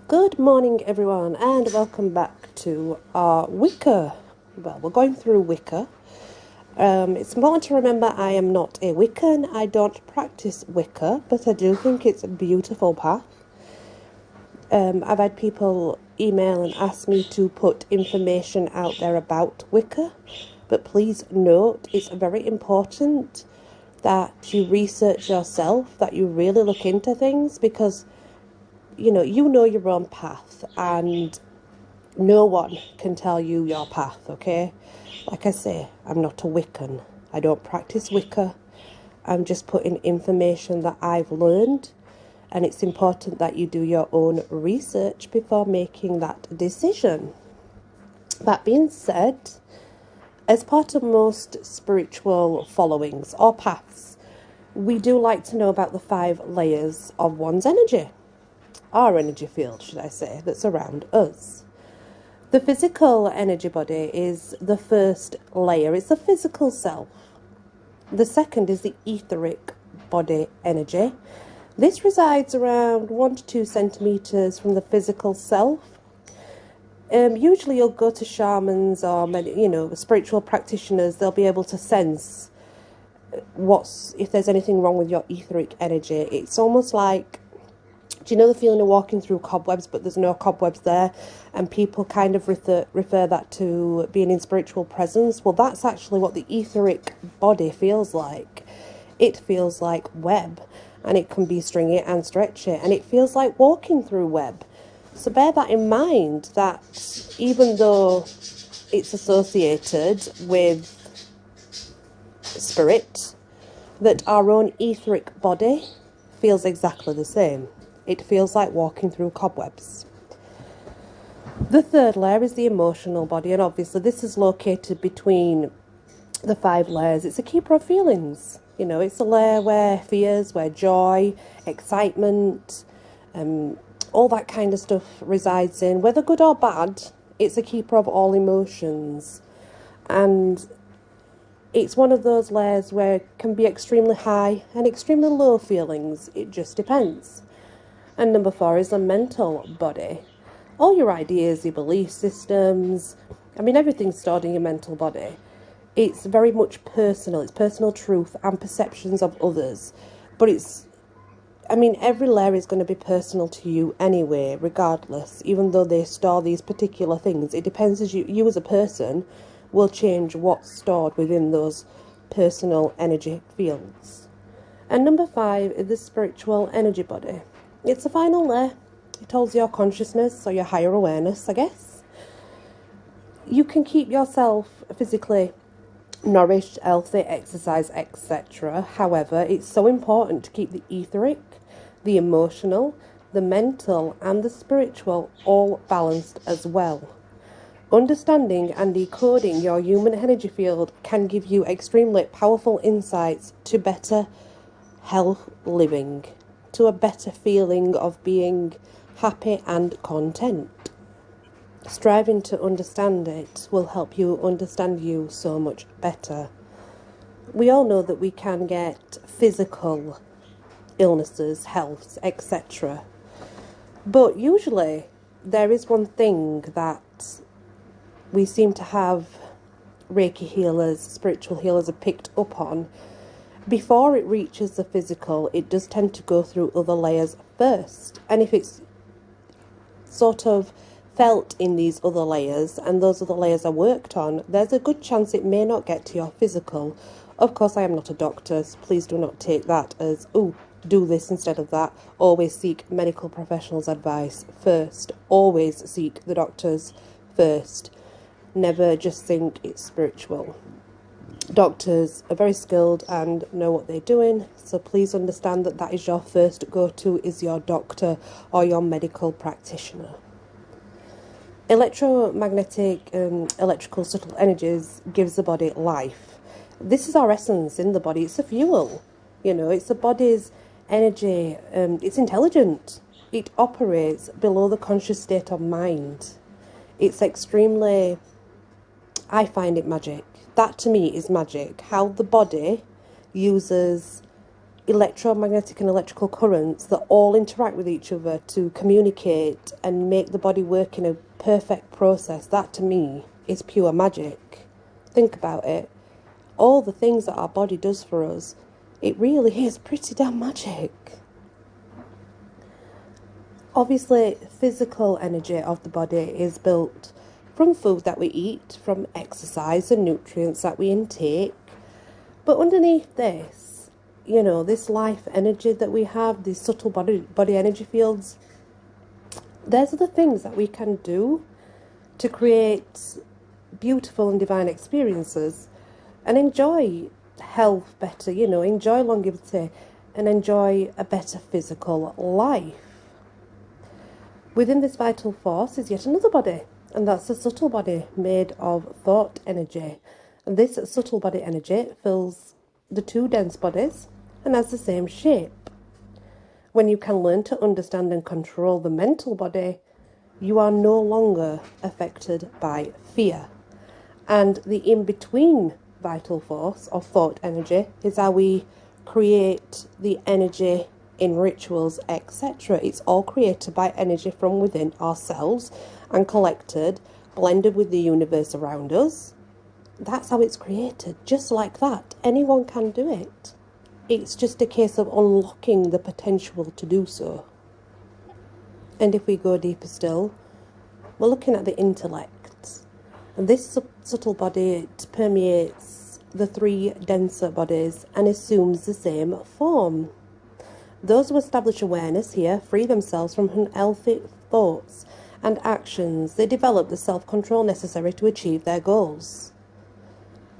Good morning, everyone, and welcome back to our Wicca. Well, we're going through Wicca. It's important to remember I am not a Wiccan. I don't practice Wicca, but I do think it's a beautiful path. I've had people email and ask me to put information out there about Wicca, but please note it's very important that you research yourself, that you really look into things, because you know your own path, and no one can tell you your path, okay? Like I say, I'm not a Wiccan. I don't practice Wicca. I'm just putting information that I've learned, and it's important that you do your own research before making that decision. That being said, as part of most spiritual followings or paths, we do like to know about the 5 layers of one's energy. Our energy field, should I say, that's around us. The physical energy body is the first layer. It's the physical self. The second is the etheric body energy. This resides around 1 to 2 centimeters from the physical self. Usually you'll go to shamans or spiritual practitioners. They'll be able to sense if there's anything wrong with your etheric energy. It's almost like, do you know the feeling of walking through cobwebs, but there's no cobwebs there, and people kind of refer that to being in spiritual presence? Well, that's actually what the etheric body feels like. It feels like web, and it can be stringy and stretchy, and it feels like walking through web. So bear that in mind, that even though it's associated with spirit, that our own etheric body feels exactly the same. It feels like walking through cobwebs. The third layer is the emotional body, and obviously this is located between the 5 layers. It's a keeper of feelings. It's a layer where fears, where joy, excitement, all that kind of stuff resides in. Whether good or bad, it's a keeper of all emotions. And it's one of those layers where it can be extremely high and extremely low feelings. It just depends. And number 4 is the mental body. All your ideas, your belief systems, everything's stored in your mental body. It's very much personal. It's personal truth and perceptions of others. But every layer is going to be personal to you anyway, regardless, even though they store these particular things. It depends as you as a person will change what's stored within those personal energy fields. And number 5 is the spiritual energy body. It's the final layer. It holds your consciousness or your higher awareness, I guess. You can keep yourself physically nourished, healthy, exercise, etc. However, it's so important to keep the etheric, the emotional, the mental and the spiritual all balanced as well. Understanding and decoding your human energy field can give you extremely powerful insights to better health living, to a better feeling of being happy and content. Striving to understand it will help you understand you so much better. We all know that we can get physical illnesses, health, etc. But usually there is one thing that we seem to have Reiki healers, spiritual healers have picked up on. Before it reaches the physical, it does tend to go through other layers first. And if it's sort of felt in these other layers, and those other layers are worked on, there's a good chance it may not get to your physical. Of course, I am not a doctor, so please do not take that as, do this instead of that. Always seek medical professionals' advice first. Always seek the doctors first. Never just think it's spiritual. Doctors are very skilled and know what they're doing, so please understand that is your first go-to, is your doctor or your medical practitioner. Electromagnetic electrical subtle energies gives the body life. This is our essence in the body. It's a fuel. It's the body's energy. It's intelligent. It operates below the conscious state of mind. It's extremely, I find it magic. That to me is magic. How the body uses electromagnetic and electrical currents that all interact with each other to communicate and make the body work in a perfect process, that to me is pure magic. Think about it. All the things that our body does for us, it really is pretty damn magic. Obviously, physical energy of the body is built from food that we eat, from exercise and nutrients that we intake. But underneath this, you know, this life energy that we have, these subtle body energy fields, there's other things that we can do to create beautiful and divine experiences and enjoy health better, you know, enjoy longevity and enjoy a better physical life. Within this vital force is yet another body, and that's a subtle body made of thought energy. And this subtle body energy fills the two dense bodies and has the same shape. When you can learn to understand and control the mental body, you are no longer affected by fear. And the in-between vital force or thought energy is how we create the energy in rituals, etc. It's all created by energy from within ourselves and collected, blended with the universe around us. That's how it's created, just like that. Anyone can do it. It's just a case of unlocking the potential to do so. And if we go deeper still, we're looking at the intellect. And this subtle body, it permeates the three denser bodies and assumes the same form. Those who establish awareness here free themselves from unhealthy thoughts and actions. They develop the self-control necessary to achieve their goals.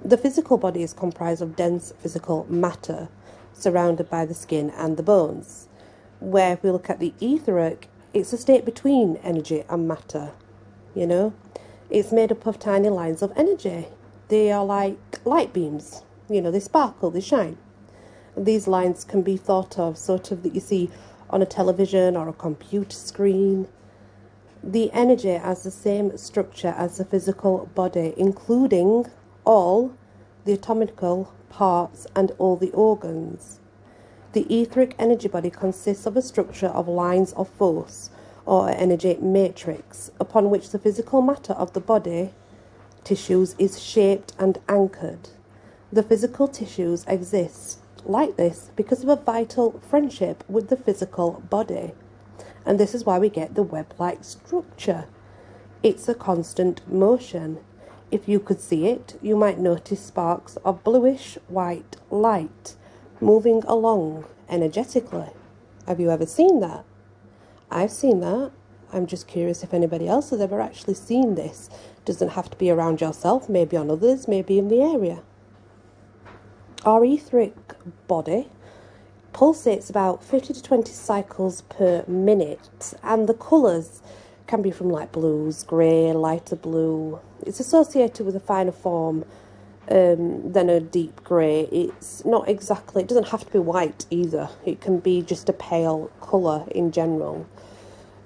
The physical body is comprised of dense physical matter, surrounded by the skin and the bones. Where if we look at the etheric, it's a state between energy and matter, you know. It's made up of tiny lines of energy. They are like light beams, you know, they sparkle, they shine. These lines can be thought of sort of that you see on a television or a computer screen. The energy has the same structure as the physical body, including all the atomical parts and all the organs. The etheric energy body consists of a structure of lines of force or energy matrix upon which the physical matter of the body tissues is shaped and anchored. The physical tissues exist like this because of a vital friendship with the physical body, and this is why we get the web-like structure. It's a constant motion. If you could see it, you might notice sparks of bluish white light moving along energetically. Have you ever seen that? I've seen that. I'm just curious if anybody else has ever actually seen this. Doesn't have to be around yourself, maybe on others, maybe in the area. Our etheric body pulsates about 50 to 20 cycles per minute, and the colours can be from light blues, grey, lighter blue. It's associated with a finer form than a deep grey. It's not exactly, it doesn't have to be white either. It can be just a pale colour in general.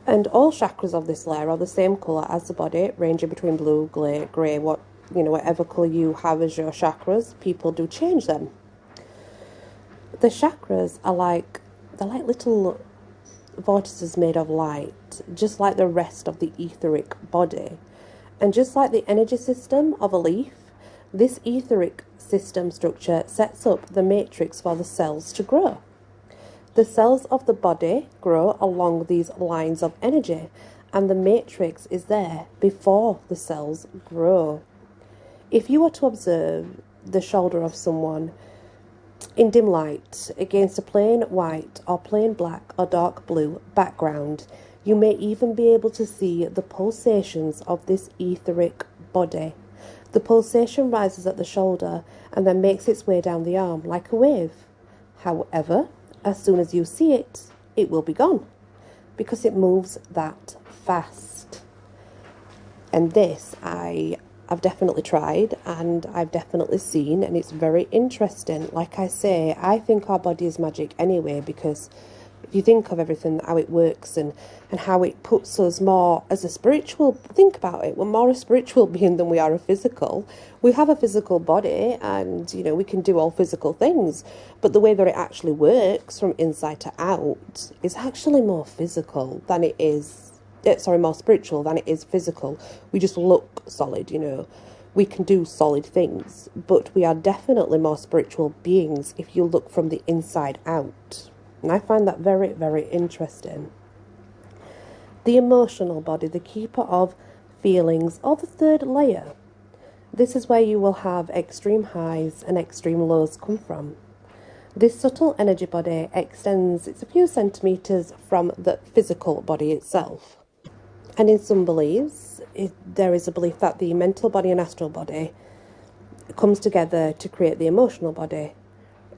And all chakras of this layer are the same colour as the body, ranging between blue, grey, whatever colour you have as your chakras. People do change them. The chakras are they're like little vortices made of light, just like the rest of the etheric body. And just like the energy system of a leaf, this etheric system structure sets up the matrix for the cells to grow. The cells of the body grow along these lines of energy, and the matrix is there before the cells grow. If you were to observe the shoulder of someone in dim light against a plain white or plain black or dark blue background, you may even be able to see the pulsations of this etheric body. The pulsation rises at the shoulder and then makes its way down the arm like a wave. However, as soon as you see it, it will be gone because it moves that fast. And this I've definitely tried and I've definitely seen, and it's very interesting. Like I say, I think our body is magic anyway, because If you think of everything, how it works and how it puts us more as a spiritual, think about it, we're more a spiritual being than we are a physical. We have a physical body and, you know, we can do all physical things, but the way that it actually works from inside to out is actually more physical than it is, more spiritual than it is physical. We just look solid, you know. We can do solid things, but we are definitely more spiritual beings if you look from the inside out. And I find that very, very interesting. The emotional body, the keeper of feelings, or the third layer. This is where you will have extreme highs and extreme lows come from. This subtle energy body extends, it's a few centimetres from the physical body itself. And in some beliefs, there is a belief that the mental body and astral body comes together to create the emotional body.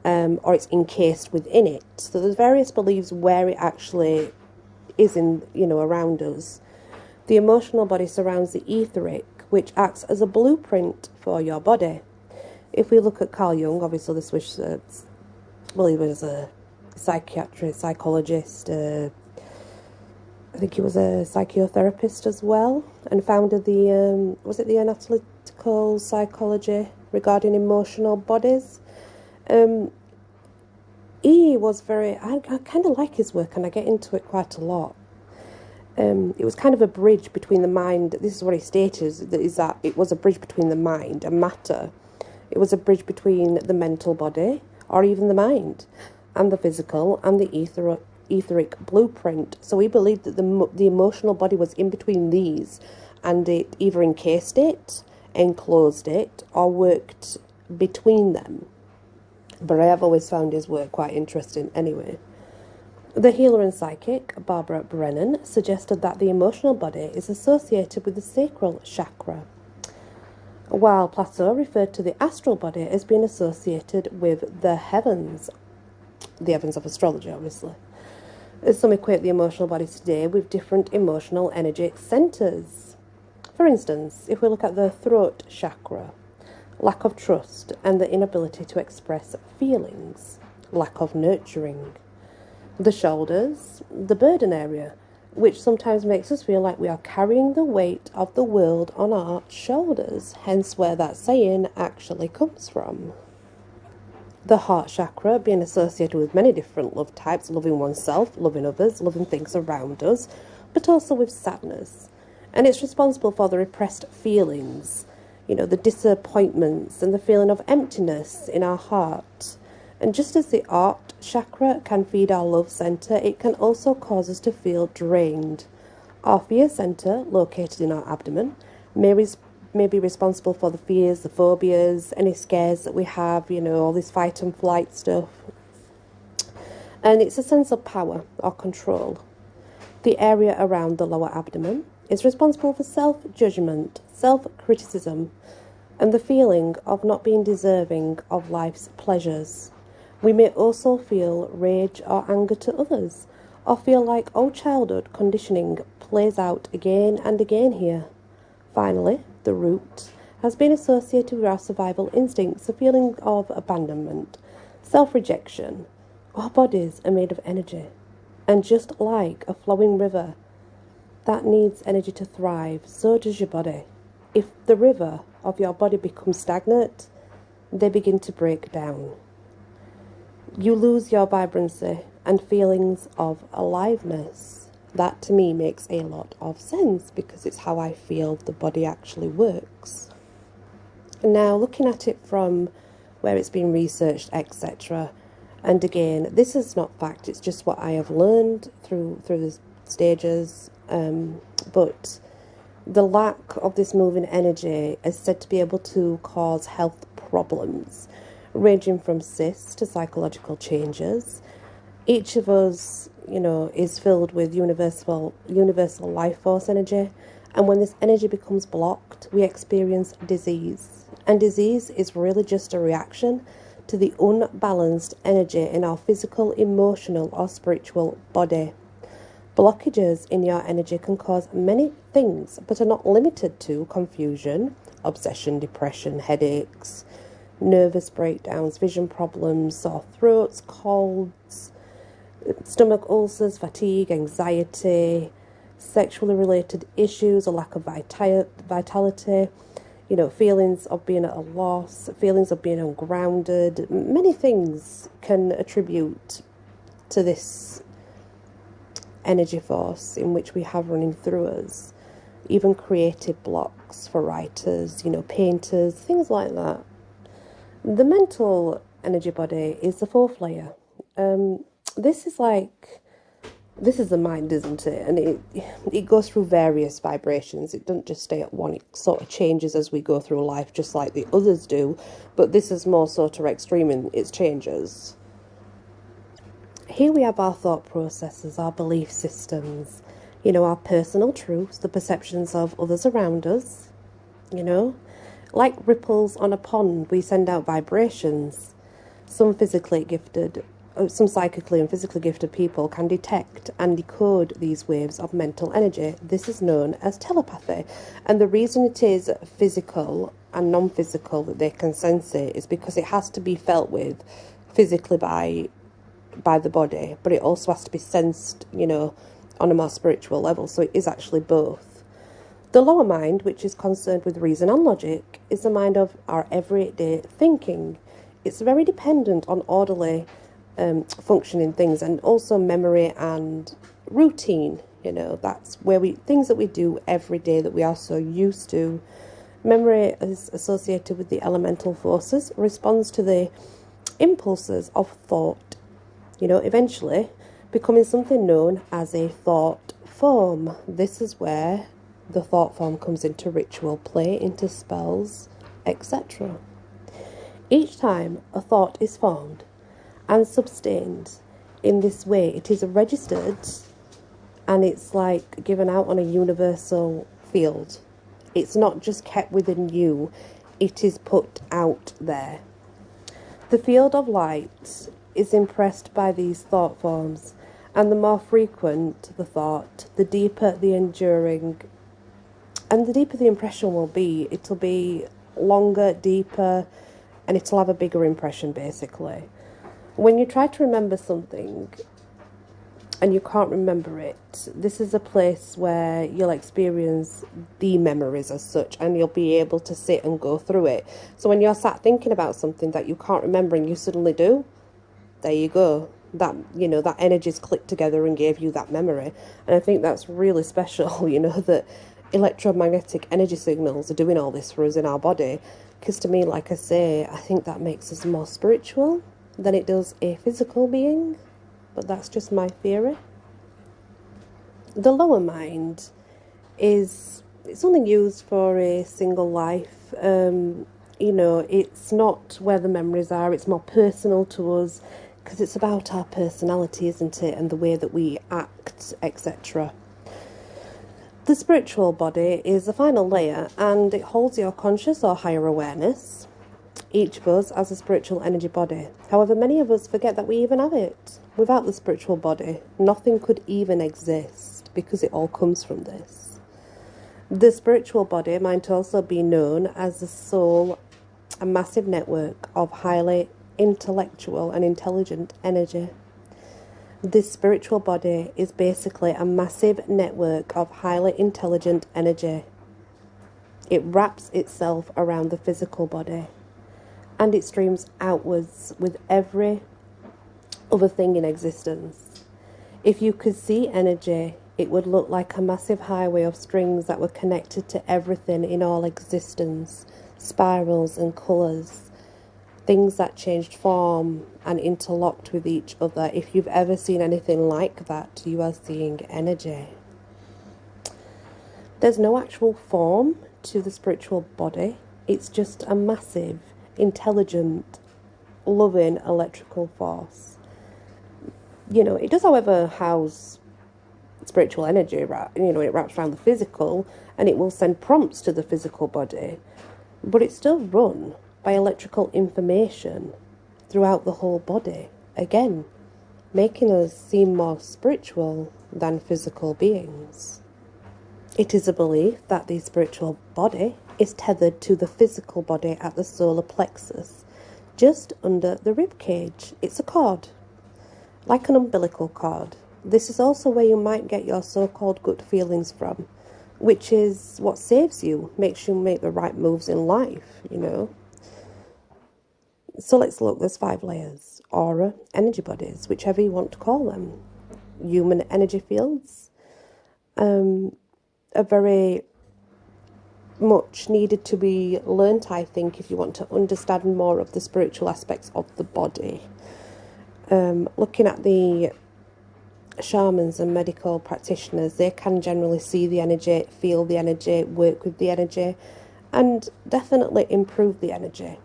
Or it's encased within it. So there's various beliefs where it actually is in, you know, around us. The emotional body surrounds the etheric, which acts as a blueprint for your body. If we look at Carl Jung, obviously this was, he was a psychiatrist, psychologist, I think he was a psychotherapist as well, and founded the, was it the analytical psychology regarding emotional bodies? He was very, I kind of like his work and I get into it quite a lot. It was kind of a bridge between the mind, this is what he stated, is that it was a bridge between the mind and matter. It was a bridge between the mental body, or even the mind, and the physical, and the etheric blueprint. So he believed that the emotional body was in between these, and it either encased it, enclosed it, or worked between them. But I have always found his work quite interesting anyway. The healer and psychic, Barbara Brennan, suggested that the emotional body is associated with the sacral chakra, while Plato referred to the astral body as being associated with the heavens of astrology, obviously. Some equate the emotional body today with different emotional energy centres. For instance, if we look at the throat chakra, lack of trust and the inability to express feelings, lack of nurturing. The shoulders, the burden area, which sometimes makes us feel like we are carrying the weight of the world on our shoulders, hence where that saying actually comes from. The heart chakra being associated with many different love types, loving oneself, loving others, loving things around us, but also with sadness. And it's responsible for the repressed feelings, you know, the disappointments and the feeling of emptiness in our heart. And just as the heart chakra can feed our love centre, it can also cause us to feel drained. Our fear centre, located in our abdomen, may be responsible for the fears, the phobias, any scares that we have, you know, all this fight and flight stuff. And it's a sense of power or control. The area around the lower abdomen is responsible for self-judgment, self-criticism, and the feeling of not being deserving of life's pleasures. We may also feel rage or anger to others, or feel like old childhood conditioning plays out again and again here. Finally, the root has been associated with our survival instincts, a feeling of abandonment, self-rejection. Our bodies are made of energy, and just like a flowing river that needs energy to thrive, so does your body. If the river of your body becomes stagnant, they begin to break down. You lose your vibrancy and feelings of aliveness. That to me makes a lot of sense because it's how I feel the body actually works. Now, looking at it from where it's been researched, etc., and again, this is not fact, it's just what I have learned through the stages, but the lack of this moving energy is said to be able to cause health problems, ranging from cysts to psychological changes. Each of us, you know, is filled with universal life force energy, and when this energy becomes blocked, we experience disease. And disease is really just a reaction to the unbalanced energy in our physical, emotional, or spiritual body. Blockages in your energy can cause many things, but are not limited to confusion, obsession, depression, headaches, nervous breakdowns, vision problems, sore throats, colds, Stomach ulcers, fatigue, anxiety, sexually related issues, a lack of vitality, feelings of being at a loss, feelings of being ungrounded. Many things can attribute to this energy force in which we have running through us. Even creative blocks for writers, painters, things like that. The mental energy body is the fourth layer. This is the mind, isn't it? And it goes through various vibrations. It doesn't just stay at one. It sort of changes as we go through life, just like the others do. But this is more sort of extreme in its changes. Here we have our thought processes, our belief systems, our personal truths, the perceptions of others around us. Like ripples on a pond, we send out vibrations. Some psychically and physically gifted people can detect and decode these waves of mental energy. This is known as telepathy. And the reason it is physical and non-physical that they can sense it is because it has to be felt with physically by the body, but it also has to be sensed, on a more spiritual level. So it is actually both. The lower mind, which is concerned with reason and logic, is the mind of our everyday thinking. It's very dependent on orderly functioning things, and also memory and routine. That's where things that we do every day that we are so used to. Memory is associated with the elemental forces, responds to the impulses of thought, eventually becoming something known as a thought form. This is where the thought form comes into ritual play, into spells, etc. Each time a thought is formed and sustained in this way, it is registered and it's like given out on a universal field. It's not just kept within you, it is put out there. The field of light is impressed by these thought forms, and the more frequent the thought, the deeper the enduring, and the deeper the impression will be. It'll be longer, deeper, and it'll have a bigger impression, basically. When you try to remember something and you can't remember it, this is a place where you'll experience the memories as such, and you'll be able to sit and go through it. So when you're sat thinking about something that you can't remember and you suddenly do, there you go. That energy's clicked together and gave you that memory. And I think that's really special, that electromagnetic energy signals are doing all this for us in our body. Because to me, like I say, I think that makes us more spiritual than it does a physical being. But that's just my theory. The lower mind it's only used for a single life. It's not where the memories are. It's more personal to us, because it's about our personality, isn't it? And the way that we act, etc. The spiritual body is the final layer, and it holds your conscious or higher awareness. Each of us has a spiritual energy body. However, many of us forget that we even have it. Without the spiritual body, nothing could even exist, because it all comes from this. The spiritual body might also be known as the soul, a massive network of highly intellectual and intelligent energy. This spiritual body is basically a massive network of highly intelligent energy. It wraps itself around the physical body, and it streams outwards with every other thing in existence. If you could see energy, it would look like a massive highway of strings that were connected to everything in all existence, spirals and colours, things that changed form and interlocked with each other. If you've ever seen anything like that, you are seeing energy. There's no actual form to the spiritual body. It's just a massive, intelligent, loving electrical force. It does, however, house spiritual energy. It wraps around the physical, and it will send prompts to the physical body, but it's still run by electrical information throughout the whole body, again, making us seem more spiritual than physical beings. It is a belief that the spiritual body is tethered to the physical body at the solar plexus, just under the rib cage. It's a cord. like an umbilical cord. This is also where you might get your so-called gut feelings from, which is what saves you, makes you make the right moves in life, you know. So let's look, there's 5 layers. Aura, energy bodies, whichever you want to call them. Human energy fields are very much needed to be learnt, I think, if you want to understand more of the spiritual aspects of the body. Looking at the shamans and medical practitioners, they can generally see the energy, feel the energy, work with the energy, and definitely improve the energy.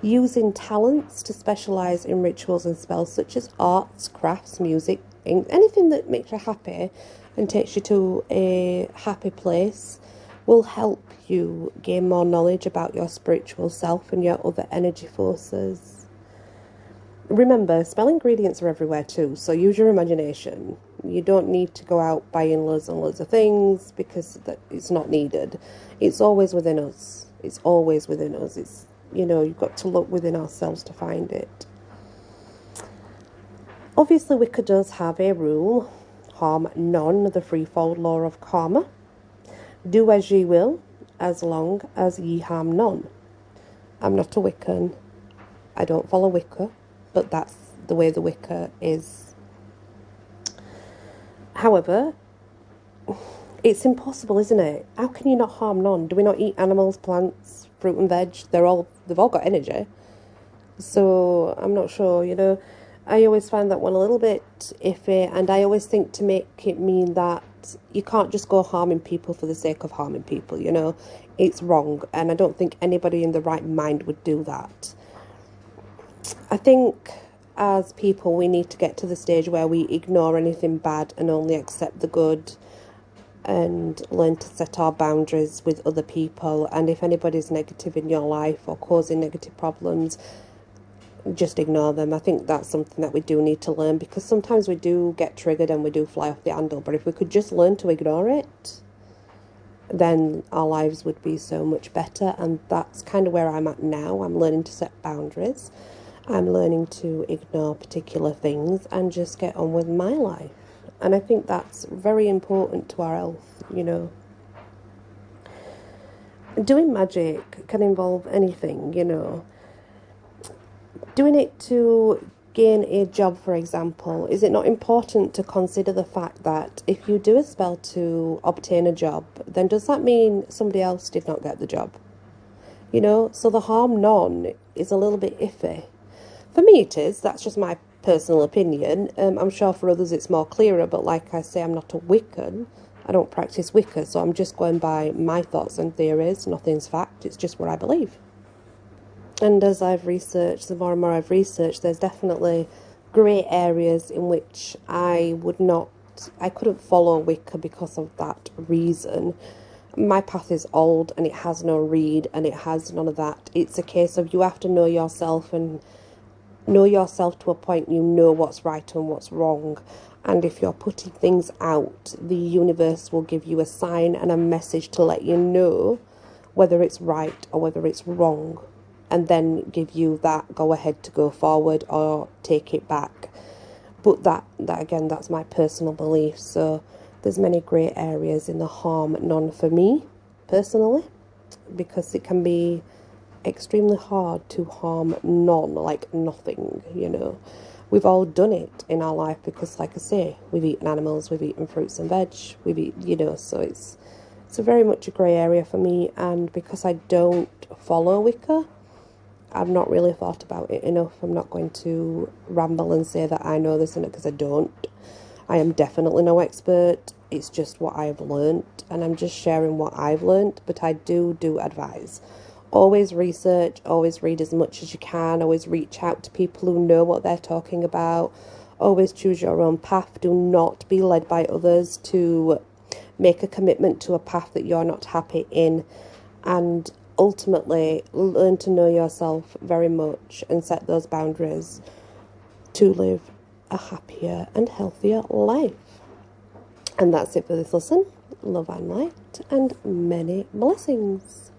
Using talents to specialise in rituals and spells such as arts, crafts, music, anything that makes you happy and takes you to a happy place will help you gain more knowledge about your spiritual self and your other energy forces. Remember, spell ingredients are everywhere too, so use your imagination. You don't need to go out buying loads and loads of things because it's not needed. It's always within us. It's always within us. It's, you know, you've got to look within ourselves to find it. Obviously, Wicca does have a rule: harm none, the threefold law of karma. Do as ye will, as long as ye harm none. I'm not a Wiccan. I don't follow Wicca, but that's the way the Wicca is. However, it's impossible, isn't it? How can you not harm none? Do we not eat animals, plants, fruit and veg? They've all got energy. So I'm not sure, you know. I always find that one a little bit iffy, and I always think to make it mean that you can't just go harming people for the sake of harming people, you know. It's wrong, and I don't think anybody in the right mind would do that. I think as people we need to get to the stage where we ignore anything bad and only accept the good, and learn to set our boundaries with other people. And if anybody's negative in your life or causing negative problems, just ignore them. I think that's something that we do need to learn, because sometimes we do get triggered and we do fly off the handle, but if we could just learn to ignore it, then our lives would be so much better. And that's kind of where I'm at now. I'm learning to set boundaries. I'm learning to ignore particular things and just get on with my life. And I think that's very important to our health, you know. Doing magic can involve anything, you know. Doing it to gain a job, for example, is it not important to consider the fact that if you do a spell to obtain a job, then does that mean somebody else did not get the job? You know, so the harm none is a little bit iffy. For me it is, that's just my personal opinion. I'm sure for others it's more clearer, but like I say, I'm not a Wiccan. I don't practice Wicca, so I'm just going by my thoughts and theories. Nothing's fact, it's just what I believe. And as I've researched, the more and more I've researched, there's definitely grey areas in which I couldn't follow Wicca because of that reason. My path is old and it has no read and it has none of that. It's a case of you have to know yourself, and know yourself to a point you know what's right and what's wrong. And if you're putting things out, the universe will give you a sign and a message to let you know whether it's right or whether it's wrong, and then give you that go ahead to go forward or take it back. But that again, that's my personal belief. So there's many grey areas in the harm none for me personally, because it can be extremely hard to harm none, like nothing, you know. We've all done it in our life because, like I say, we've eaten animals, we've eaten fruits and veg, you know, so it's a very much a grey area for me. And because I don't follow Wicca, I've not really thought about it enough. I'm not going to ramble and say that I know this and it, because I don't. I am definitely no expert. It's just what I've learnt, and I'm just sharing what I've learnt. But I do advise. Always research, always read as much as you can, always reach out to people who know what they're talking about. Always choose your own path. Do not be led by others to make a commitment to a path that you're not happy in. And ultimately, learn to know yourself very much and set those boundaries to live a happier and healthier life. And that's it for this lesson. Love and light and many blessings.